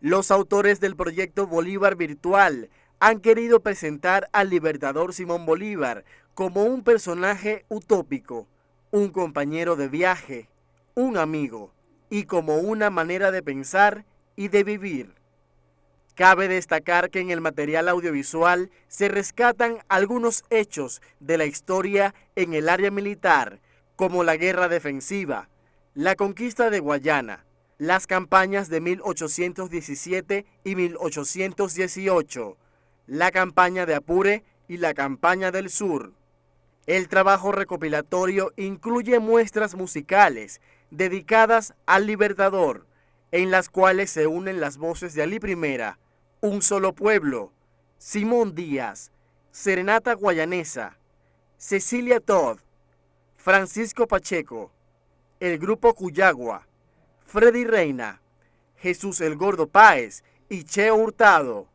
Los autores del proyecto Bolívar Virtual han querido presentar al libertador Simón Bolívar como un personaje utópico, un compañero de viaje, un amigo y como una manera de pensar y de vivir. Cabe destacar que en el material audiovisual se rescatan algunos hechos de la historia en el área militar, como la guerra defensiva, la conquista de Guayana, las campañas de 1817 y 1818, la campaña de Apure y la campaña del Sur. El trabajo recopilatorio incluye muestras musicales dedicadas al Libertador, en las cuales se unen las voces de Ali I, Un Solo Pueblo, Simón Díaz, Serenata Guayanesa, Cecilia Todd, Francisco Pacheco, el Grupo Cuyagua, Freddy Reina, Jesús el Gordo Páez y Cheo Hurtado.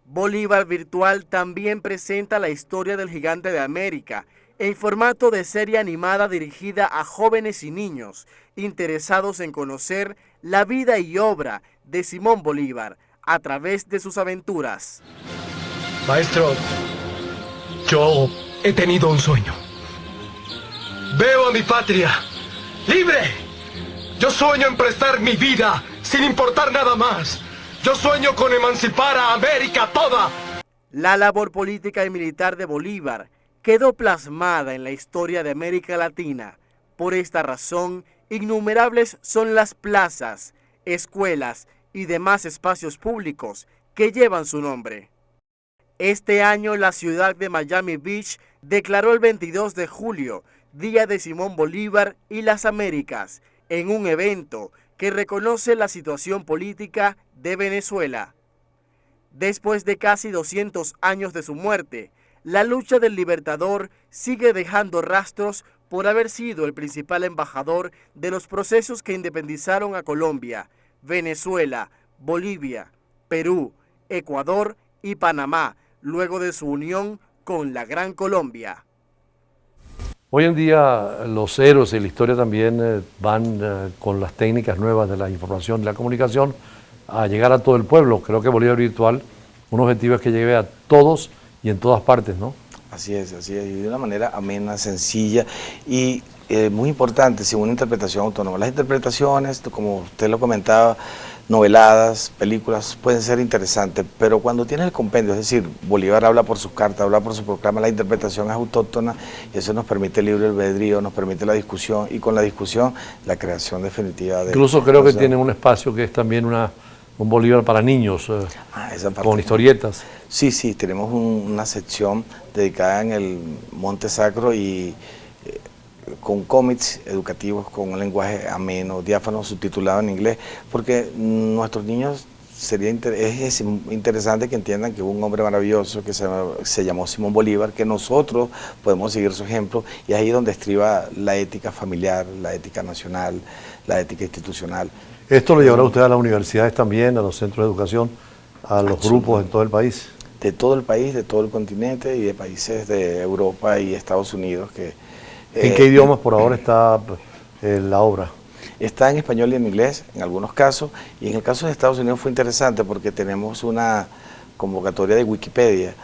Bolívar Virtual también presenta la historia del gigante de América en formato de serie animada dirigida a jóvenes y niños interesados en conocer la vida y obra de Simón Bolívar a través de sus aventuras. Maestro, yo he tenido un sueño. Veo a mi patria libre. Yo sueño en prestar mi vida sin importar nada más. Yo sueño con emancipar a América toda. La labor política y militar de Bolívar quedó plasmada en la historia de América Latina. Por esta razón, innumerables son las plazas, escuelas y demás espacios públicos que llevan su nombre. Este año la ciudad de Miami Beach declaró el 22 de julio Día de Simón Bolívar y las Américas, en un evento que reconoce la situación política de Venezuela. Después de casi 200 años de su muerte, la lucha del Libertador sigue dejando rastros por haber sido el principal embajador de los procesos que independizaron a Colombia, Venezuela, Bolivia, Perú, Ecuador y Panamá, luego de su unión con la Gran Colombia. Hoy en día los héroes y la historia también van con las técnicas nuevas de la información y la comunicación a llegar a todo el pueblo. Creo que Bolívar Virtual, un objetivo es que llegue a todos y en todas partes, ¿no? Así es, y de una manera amena, sencilla y muy importante, sin una interpretación autónoma. Las interpretaciones, como usted lo comentaba, noveladas, películas, pueden ser interesantes, pero cuando tiene el compendio, es decir, Bolívar habla por sus cartas, habla por su proclama, la interpretación es autóctona y eso nos permite el libre albedrío, nos permite la discusión y con la discusión la creación definitiva de... Incluso creo que tiene un espacio que es también un Bolívar para niños, con historietas. Sí, tenemos una sección dedicada en el Monte Sacro y con cómics educativos, con un lenguaje ameno, diáfano, subtitulado en inglés, porque nuestros niños es interesante que entiendan que hubo un hombre maravilloso que se llamó Simón Bolívar, que nosotros podemos seguir su ejemplo, y es ahí donde estriba la ética familiar, la ética nacional, la ética institucional. ¿Esto lo llevará usted a las universidades también, a los centros de educación, a los grupos en todo el país? De todo el país, de todo el continente y de países de Europa y Estados Unidos. ¿En qué idiomas por ahora está la obra? Está en español y en inglés, en algunos casos, y en el caso de Estados Unidos fue interesante porque tenemos una convocatoria de Wikipedia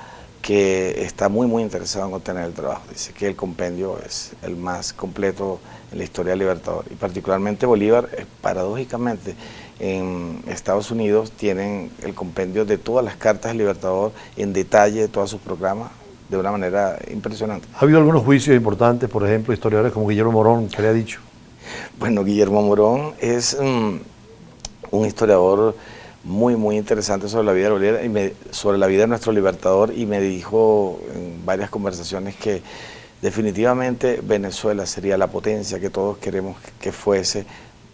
que está muy interesado en obtener el trabajo. Dice que el compendio es el más completo en la historia del Libertador, y particularmente Bolívar, paradójicamente, en Estados Unidos tienen el compendio de todas las cartas del Libertador en detalle de todos sus programas, de una manera impresionante. ¿Ha habido algunos juicios importantes, por ejemplo, historiadores como Guillermo Morón, que le ha dicho? Bueno, Guillermo Morón es un historiador muy interesante sobre la vida de Bolívar, sobre la vida de nuestro Libertador, y me dijo en varias conversaciones que definitivamente Venezuela sería la potencia que todos queremos que fuese,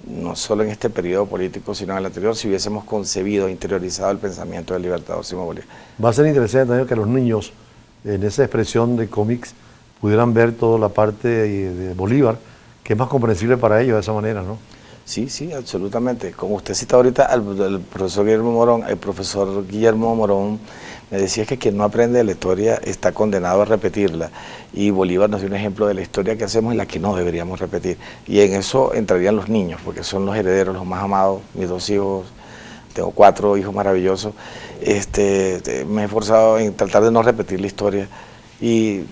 no solo en este periodo político, sino en el anterior, si hubiésemos concebido e interiorizado el pensamiento del Libertador Simón Bolívar. Va a ser interesante también que los niños, en esa expresión de cómics, pudieran ver toda la parte de Bolívar, que es más comprensible para ellos de esa manera, ¿no? Sí, absolutamente. Como usted cita ahorita al profesor Guillermo Morón, el profesor Guillermo Morón me decía que quien no aprende de la historia está condenado a repetirla, y Bolívar nos dio un ejemplo de la historia que hacemos y la que no deberíamos repetir, y en eso entrarían los niños, porque son los herederos, los más amados, mis dos hijos tengo 4 hijos maravillosos, me he esforzado en tratar de no repetir la historia y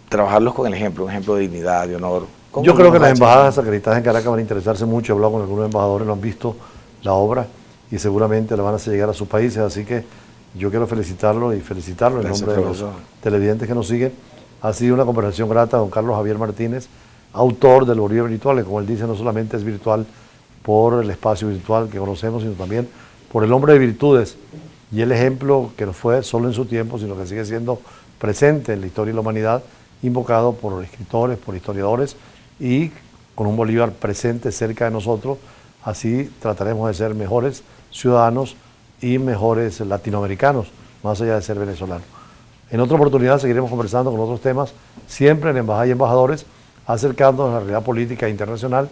trabajarlos con el ejemplo, un ejemplo de dignidad, de honor. Yo creo que las embajadas acreditadas en Caracas van a interesarse mucho. He hablado con algunos embajadores, no han visto la obra y seguramente la van a hacer llegar a sus países, así que yo quiero felicitarlo y felicitarlo en nombre de los televidentes que nos siguen. Ha sido una conversación grata con Carlos Javier Martínez, autor del Bolívar Virtual, que como él dice no solamente es virtual por el espacio virtual que conocemos, sino también por el hombre de virtudes y el ejemplo que no fue solo en su tiempo, sino que sigue siendo presente en la historia de la humanidad, invocado por escritores, por historiadores y con un Bolívar presente cerca de nosotros. Así trataremos de ser mejores ciudadanos y mejores latinoamericanos, más allá de ser venezolanos. En otra oportunidad seguiremos conversando con otros temas, siempre en Embajada y Embajadores, acercándonos a la realidad política internacional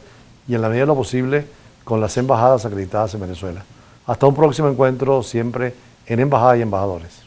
y en la medida de lo posible con las embajadas acreditadas en Venezuela. Hasta un próximo encuentro, siempre en Embajada y Embajadores.